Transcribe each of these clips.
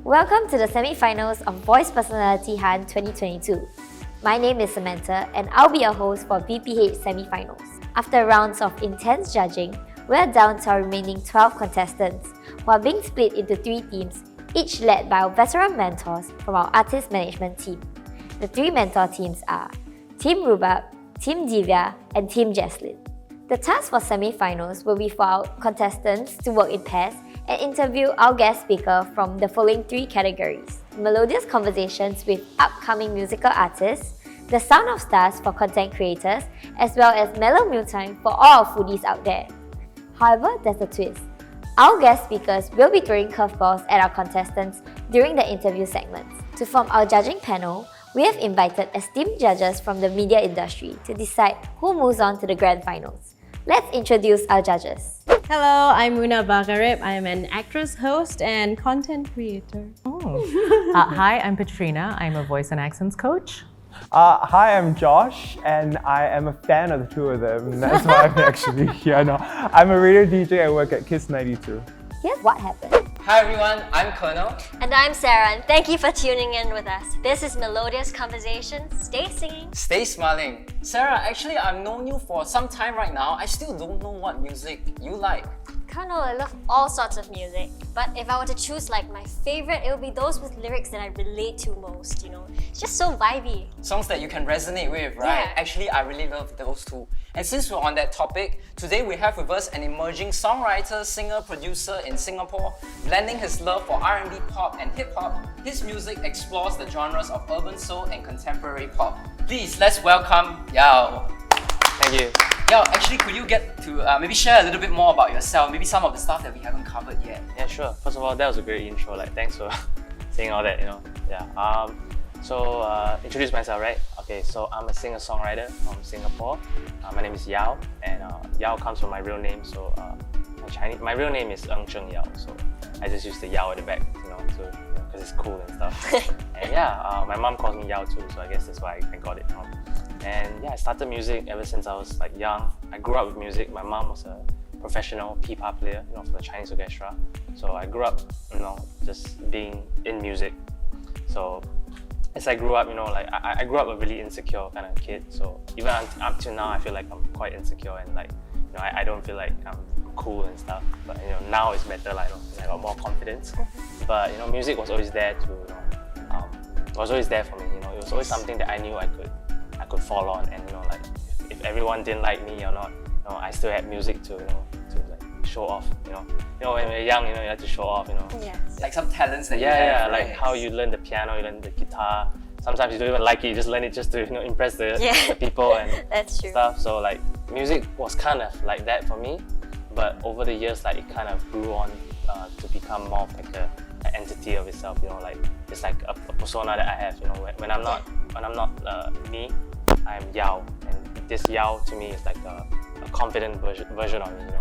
Welcome to the semi-finals of Voice Personality Hunt 2022. My name is Samantha and I'll be your host for VPH semi-finals. After rounds of intense judging, we're down to our remaining 12 contestants who are being split into 3 teams, each led by our veteran mentors from our artist management team. The 3 mentor teams are Team Rubab, Team Divya, and Team Jaslyn. The task for semi-finals will be for our contestants to work in pairs and interview our guest speaker from the following 3 categories: Melodious Conversations with upcoming musical artists, The Sound of Stars for content creators, as well as Mellow Mealtime for all our foodies out there. However, there's a twist. Our guest speakers will be throwing curveballs at our contestants during the interview segments. To form our judging panel, we have invited esteemed judges from the media industry to decide who moves on to the grand finals. Let's introduce our judges. Hello, I'm Muna Bagarib. I'm an actress, host, and content creator. Hi, I'm PETRINA. I'm a voice and accents coach. Hi, I'm Josh, and I am a fan of the 2 of them. That's why I'm actually here now. I'm a radio DJ. I work at Kiss 92. Here's what happened. Hi everyone, I'm Colonel. And I'm Sarah, and thank you for tuning in with us. This is Melodious Conversations. Stay singing. Stay smiling. Sarah, actually I've known you for some time right now. I still don't know what music you like. Colonel, I love all sorts of music, but if I were to choose like my favorite, it would be those with lyrics that I relate to most, you know. It's just so vibey. Songs that you can resonate with, right? Yeah. Actually, I really love those too. And since we're on that topic, today we have with us an emerging songwriter, singer, producer in Singapore, blending his love for R&B pop and hip-hop. His music explores the genres of urban soul and contemporary pop. Please, let's welcome Yao. Thank you. Yao, actually, could you get to maybe share a little bit more about yourself, maybe some of the stuff that we haven't covered yet? Yeah, sure. First of all, that was a great intro. Like, thanks for saying all that, you know. Yeah. Introduce myself, right? Okay, so I'm a singer-songwriter from Singapore. My name is Yao, and Yao comes from my real name. So my real name is Cheng Yao. So I just use the Yao at the back, you know, because it's cool and stuff. And yeah, my mom calls me Yao too, so I guess that's why I got it from. And yeah, I started music ever since I was like young. I grew up with music. My mom was a professional pipa player, you know, for the Chinese orchestra. So I grew up, you know, just being in music. So as I grew up, you know, like I grew up a really insecure kind of kid. So even up till now, I feel like I'm quite insecure and like, you know, I don't feel like I'm cool and stuff. But you know, now it's better, like, you know, I got more confidence. But you know, music was always there to, you know, was always there for me. You know, it was always something that I knew I could fall on, and you know, like if everyone didn't like me or not, you know, I still had music to, you know, to like show off. You know, when you're young, you know, you have to show off. You know, Yes. Like some talents that you yeah, have, like right? how you learn the piano, you learn the guitar. Sometimes you don't even like it, you just learn it just to, you know, impress the people and That's true. stuff. So like music was kind of like that for me, but over the years, like it kind of grew on to become more of like an entity of itself. You know, like it's like a persona that I have. You know, when I'm not me, I'm Yao, and this Yao to me is like a confident version of me, you know,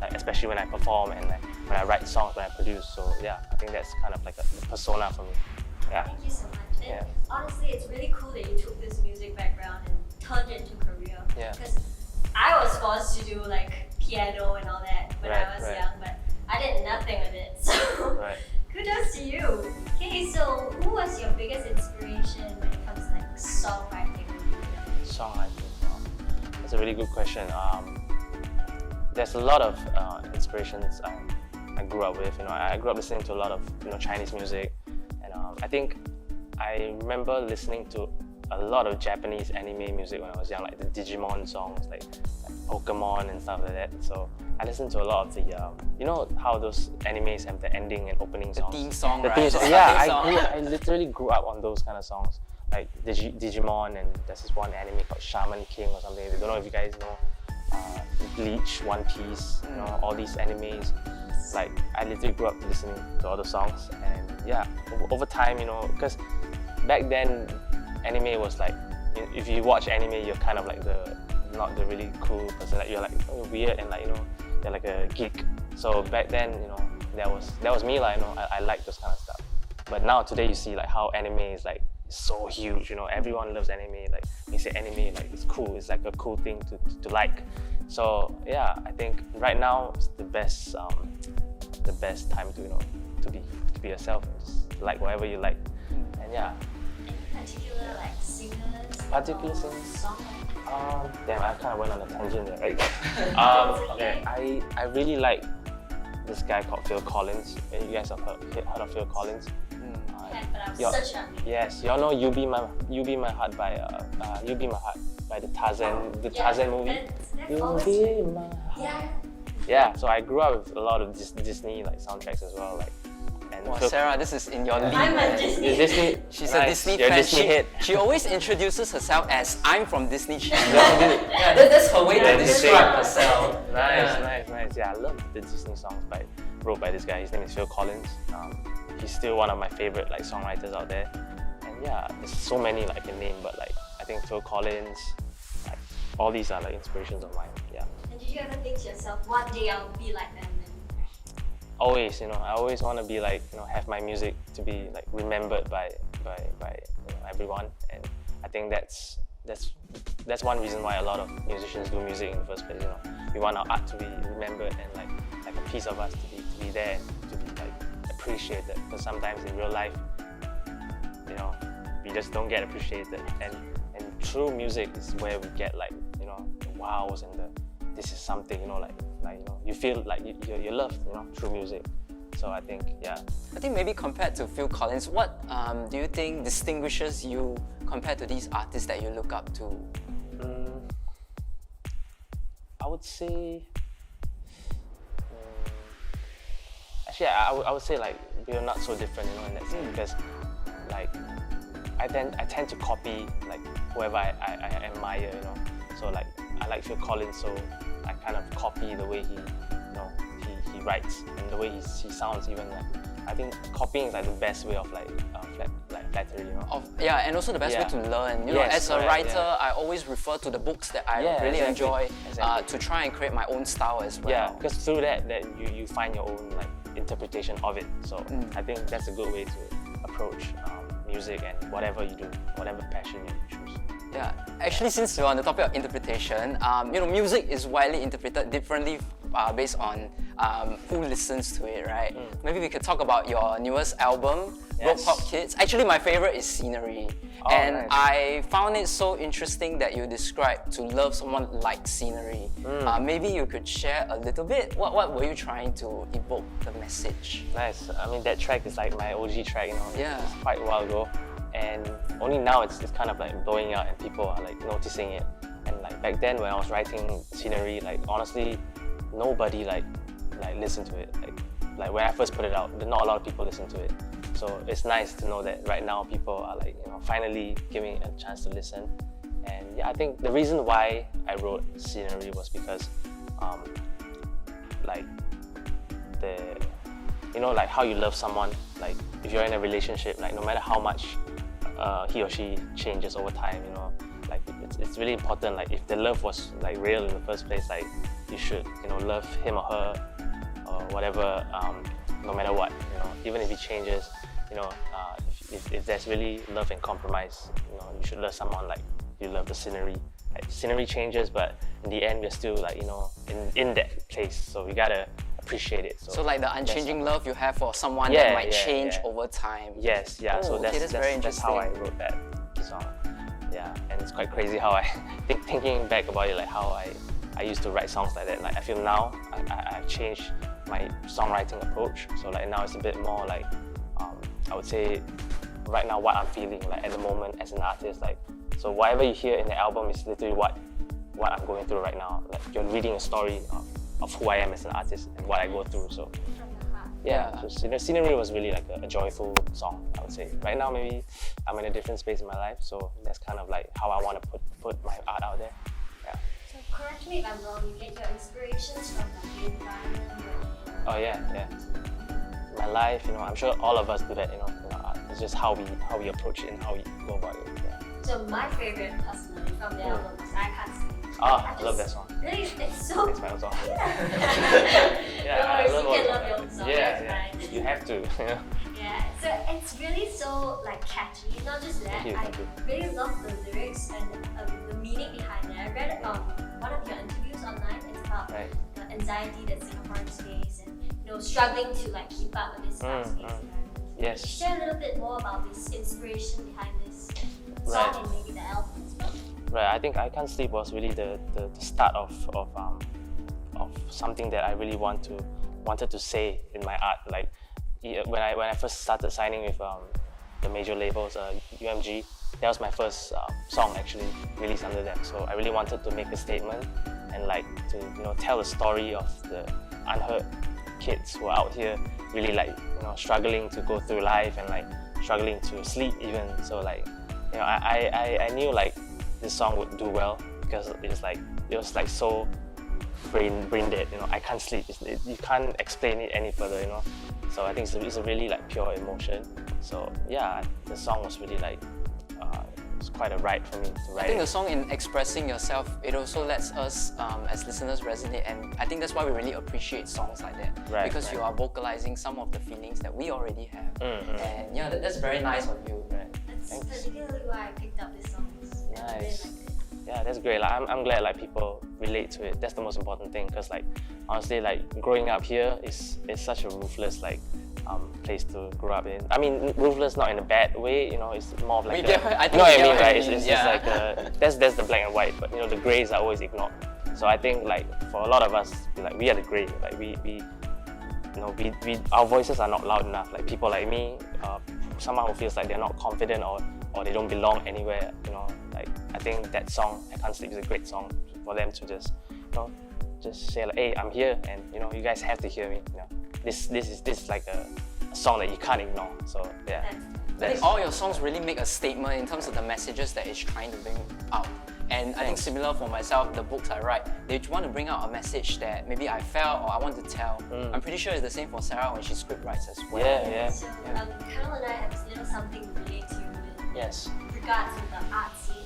like especially when I perform and like when I write songs, when I produce. So yeah, I think that's kind of like a persona for me. Yeah. Thank you so much. And Yeah. honestly, it's really cool that you took this music background and turned it into a career. Yeah. Because I was forced to do like piano and all that when I was Right. young, but I did nothing with it. So Right. kudos to you. Okay, so who was your biggest inspiration when it comes to like songwriting? Songwriting. That's a really good question. There's a lot of inspirations I grew up with. You know, I grew up listening to a lot of, you know, Chinese music, and I think I remember listening to a lot of Japanese anime music when I was young, like the Digimon songs, like Pokemon and stuff like that. So I listened to a lot of the, you know how those animes have the ending and opening songs. The theme song, The right? theme song. The Yeah, theme song. I literally grew up on those kind of songs, like Digimon, and there's this one anime called Shaman King or something. I don't know if you guys know. Bleach, One Piece, you know, all these animes. Like I literally grew up listening to all the songs, and yeah, over time, you know, because back then anime was like, if you watch anime, you're kind of like not the really cool person. Like you're like weird and like, you know, you're like a geek. So back then, you know, that was me, like, you know, I like those kind of stuff. But now today you see like how anime is like so huge, you know, everyone loves anime. Like when you say anime, like it's cool, it's like a cool thing to like. So yeah, I think right now it's the best time to, you know, to be yourself and just like whatever you like. And yeah. Any particular like singers? Particular or singers? songwriters? Damn, I kind of went on a tangent there, right? Okay, I really like this guy called Phil Collins. You guys have heard of Phil Collins? Yeah, but I'm Yeah. such a Yes, y'all know "You Be My Heart" by the Tarzan movie. You be my heart. Yeah. Yeah, so I grew up with a lot of Disney like soundtracks as well, like. And Wow, Phil- Sarah, this is in your league. I'm a man. Disney. Disney. She's nice. a Disney You're a fan. Disney head. She always introduces herself as I'm from Disney Channel. Yeah, that's her way to Yeah, describe herself. Nice. Yeah, I love the Disney songs wrote by this guy. His name is Phil Collins. He's still one of my favorite like songwriters out there. And yeah, there's so many like I can name, but like I think Phil Collins, like all these are like inspirations of mine. Yeah. And did you ever think to yourself, one day I'll be like them? Always, I always want to be like, have my music to be like remembered by everyone, and I think that's one reason why a lot of musicians do music in the first place. We want our art to be remembered and like a piece of us to be there, to be like appreciated. Because sometimes in real life, we just don't get appreciated, and true music is where we get like the wows and this is something you feel like you're loved through music. So I think I think maybe compared to Phil Collins, what do you think distinguishes you compared to these artists that you look up to? I would say actually I would say like we're not so different in that sense, because like I tend to copy like whoever I admire, so like I like Phil Collins, so I kind of copy the way he writes and the way he sounds. Even like I think copying is like the best way of like flattery, And also the best way to learn. Yes, as a correct, writer, I always refer to the books that I really exactly. enjoy to try and create my own style as well. Yeah, because through that you find your own like interpretation of it. So I think that's a good way to approach music and whatever you do, whatever passion you choose. Yeah, actually, since we're on the topic of interpretation, music is widely interpreted differently based on who listens to it, right? Maybe we could talk about your newest album, Road Pop Kids. Actually, my favorite is Scenery. And nice. I found it so interesting that you described to love someone like Scenery. Maybe you could share a little bit. What were you trying to evoke the message? Nice. I mean, that track is like my OG track, Yeah. It's quite a while ago. And only now it's kind of like blowing out and people are like noticing it. And like back then when I was writing Scenery, like honestly, nobody like listened to it. Like when I first put it out, not a lot of people listened to it. So it's nice to know that right now people are like, finally giving it a chance to listen. And yeah, I think the reason why I wrote Scenery was because like like how you love someone, like if you're in a relationship, like no matter how much he or she changes over time, like it's really important. Like if the love was like real in the first place, like you should love him or her or whatever, no matter what, even if he changes, if there's really love and compromise, you should love someone like you love the scenery. Like scenery changes, but in the end we're still like in that place, so we gotta appreciate it. So like the unchanging love you have for someone that might change over time. Yes, yeah. Oh, so okay, that's very that's how I interesting. wrote that song. Yeah, and it's quite crazy how I thinking back about it, like how I used to write songs like that. Like I feel now I've changed my songwriting approach. So like now it's a bit more like I would say right now what I'm feeling like at the moment as an artist. Like so whatever you hear in the album is literally what I'm going through right now. Like you're reading a story of who I am as an artist and what I go through. So yeah, so Scenery was really like a joyful song, I would say. Right now maybe I'm in a different space in my life, so that's kind of like how I want to put my art out there. Yeah. So correct me if I'm wrong, you get your inspirations from the environment you're in. Oh yeah. My life, I'm sure all of us do that, in our art. It's just how we approach it and how we go about it. Yeah. So my favorite personally from the album is I Can't Sleep. I love that song. Really, it's so... It's my own song. Yeah, I you love can it. love your own song, Yeah, that's right. You have to. Yeah, so it's really so like catchy. Not just that, Thank you. I really love the lyrics and the meaning behind it. I read one of your interviews online. It's about the anxiety that Singaporeans face, and struggling to like keep up with this fast-paced environment. Yes. Share a little bit more about this inspiration behind this song Right. and maybe the album as well. Right, I think I Can't Sleep was really the start of something that I really wanted to say in my art. Like when I first started signing with the major labels, UMG, that was my first song actually released under them. So I really wanted to make a statement and like to tell a story of the unheard kids who are out here really like struggling to go through life and like struggling to sleep even. So like I knew like this song would do well because it was like so brain dead. I can't sleep. You can't explain it any further. So I think it's a really like pure emotion. So yeah, the song was really like it's quite a ride for me to write. I think the song, in expressing yourself, it also lets us as listeners resonate, and I think that's why we really appreciate songs like that. Right, because right. you are vocalizing some of the feelings that we already have. And yeah, that's very nice of you. Right. That's Thanks. particularly why I picked up this song. I really Nice. liked it. Yeah, that's great. Like, I'm glad like people relate to it. That's the most important thing. Because like honestly, like growing up here is such a ruthless like place to grow up in. I mean, ruthless not in a bad way. It's more of like We get what- I think you know what we I get mean, what right? you It's mean, just yeah. like that's the black and white. But the grays are always ignored. So I think like for a lot of us, like we are the gray. Like we our voices are not loud enough. Like people like me, someone who feels like they're not confident or they don't belong anywhere. Like I think that song I Can't Sleep is a great song for them to just just say like, hey, I'm here, and you guys have to hear me. This is like a song that you can't ignore. So yeah. I think all your songs really make a statement in terms of the messages that it's trying to bring out. And I think similar for myself, the books I write, they want to bring out a message that maybe I felt or I want to tell. I'm pretty sure it's the same for Sarah when she script writes as well. Yeah. So Carol and I have a little something to relate to with Yes. regards to the art scene.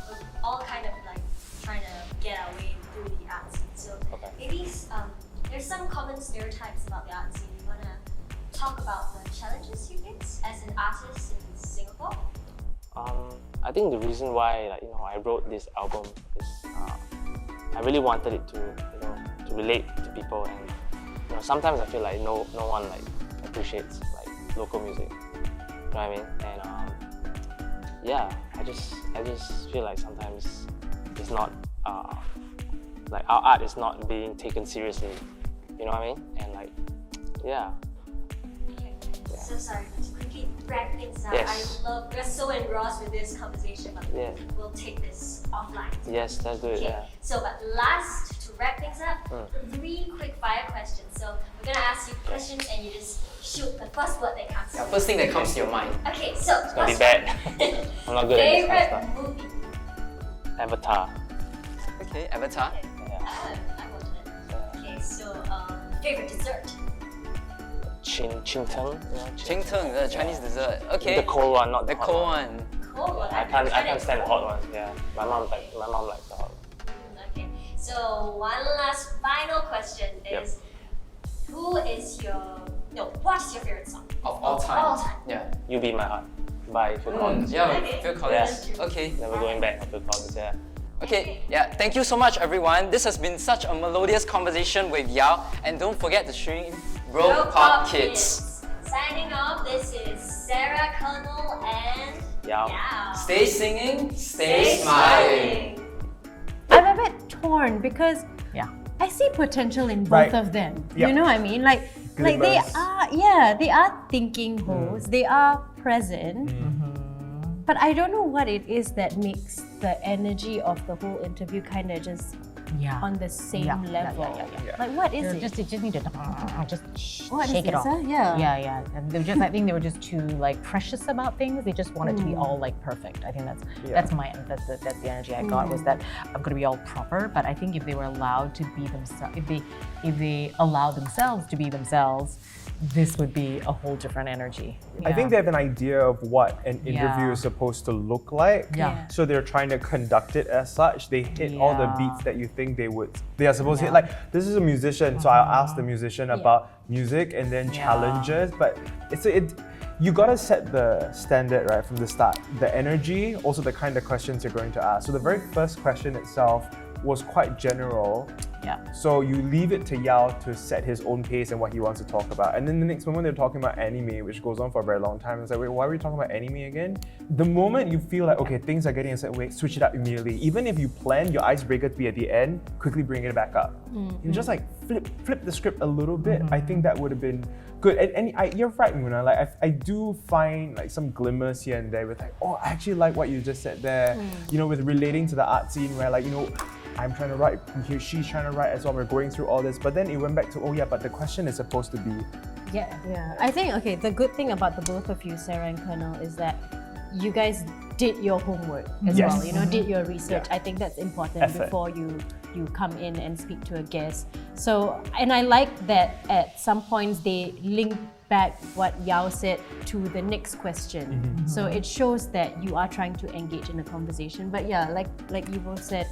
We're all kind of like trying to get our way through the art scene. So Okay. maybe there's some common stereotypes about the art scene. You want to talk about the challenges you face as an artist in Singapore? I think the reason why I wrote this album is I really wanted it to to relate to people, and sometimes I feel like no one like appreciates like local music. You know what I mean? And yeah, I just feel like sometimes it's not like our art is not being taken seriously. You know what I mean? And like yeah. Okay. So sorry, to quickly wrap things up. Yes. We're so engrossed with this conversation, but Yeah. we'll take this offline. Yes, let's do it. Okay, Yeah. so but last, to wrap things up, 3 quick fire questions. So we're gonna ask you questions and you just shoot the first word that comes. Yeah, first thing that comes to your mind. Okay, so It's gonna be first bad. one. I'm not good at this kind of Favorite stuff. movie? Avatar. Okay, Avatar. Yeah. I watched it. Okay, so favorite dessert? Ching teng. Cheng Teng, the Chinese dessert. Okay. The cold one, not the The hot cold one. one. Cold one. I can't stand the hot ones. Yeah, my mom likes the hot. Okay, so one last final question Yep. is, what is your favorite song? Of all time. All time. Yeah. You Be My Heart by Phil Collins. Yeah, Okay. Phil Collins. Yes. Okay. Never going back on Phil Collins. Yeah. Okay, yeah, thank you so much everyone. This has been such a melodious conversation with Yao, and don't forget to stream Bro Pop Kids. Signing off, this is Sarah, Colonel, and Yao. Yao. Stay singing, stay smiling. I'm a bit torn because Yeah. I see potential in both Right. of them. Yeah. You know what I mean? Like they Glimmers. are thinking hoes. They are present. But I don't know what it is that makes the energy of the whole interview kind of just Yeah. on the same Yeah, level. yeah. Like what is They're it? just, you just need to What is shake it this, off. huh? Yeah. Yeah. And they were just, I think they were just too like precious about things. They just wanted to be all like perfect. I think that's the energy I got was that I'm gonna be all proper. But I think if they were allowed to be themselves, if they allow themselves to be themselves, this would be a whole different energy. I think they have an idea of what an interview Yeah. is supposed to look like. Yeah. So they're trying to conduct it as such. They hit all the Yeah. beats that you think they are supposed to hit. Like, this is a musician, so I'll ask the musician about music and then challenges. But you gotta set the standard right from the start. The energy, also the kind of questions you're going to ask. So the very first question itself was quite general. Yeah. So you leave it to Yao to set his own pace and what he wants to talk about. And then the next moment they're talking about anime, which goes on for a very long time. It's like, wait, why are we talking about anime again? The moment you feel like, okay, things are getting a certain way, switch it up immediately. Even if you plan your icebreaker to be at the end, quickly bring it back up. You just like flip the script a little bit. I think that would have been good. And you're right, Muna. Like I do find like some glimmers here and there with like, oh, I actually like what you just said there. You know, with relating to the art scene where like, you know, I'm trying to write, she's trying to write as well, we're going through all this, but then it went back to, oh yeah, but the question is supposed to be... Yeah. I think, okay, the good thing about the both of you, Sarah and Colonel, is that you guys did your homework as Yes. well, you know, did your research. Yeah. I think that's important Effort. before you come in and speak to a guest. So, and I like that at some points they link back what Yao said to the next question. So it shows that you are trying to engage in a conversation. But yeah, like you both said,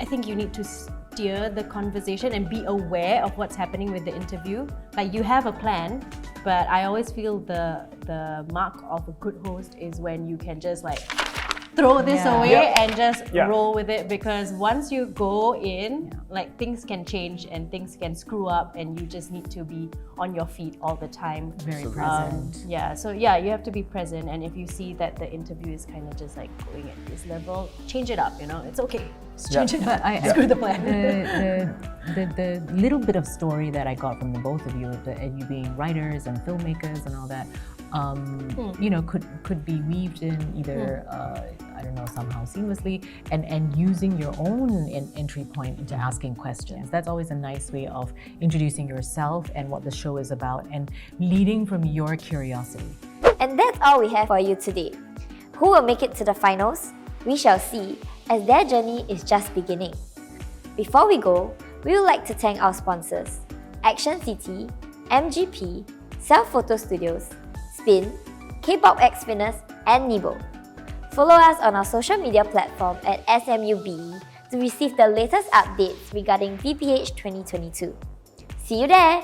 I think you need to steer the conversation and be aware of what's happening with the interview. Like you have a plan, but I always feel the mark of a good host is when you can just like throw this away and just roll with it, because once you go in, like things can change and things can screw up and you just need to be on your feet all the time. Very present. So you have to be present, and if you see that the interview is kind of just like going at this level, change it up, you know, it's okay. Just change it up. Screw the plan. The little bit of story that I got from the both of you, and you being writers and filmmakers and all that, you know, could be weaved in either I don't know, somehow seamlessly, and using your own entry point into asking questions. That's always a nice way of introducing yourself and what the show is about, and leading from your curiosity. And that's all we have for you today. Who will make it to the finals? We shall see, as their journey is just beginning. Before we go, we would like to thank our sponsors: Action City, MGP, Self Photo Studios, Spin, K-Pop X Fitness, and Nebo. Follow us on our social media platform at SMUBE to receive the latest updates regarding VPH 2022. See you there!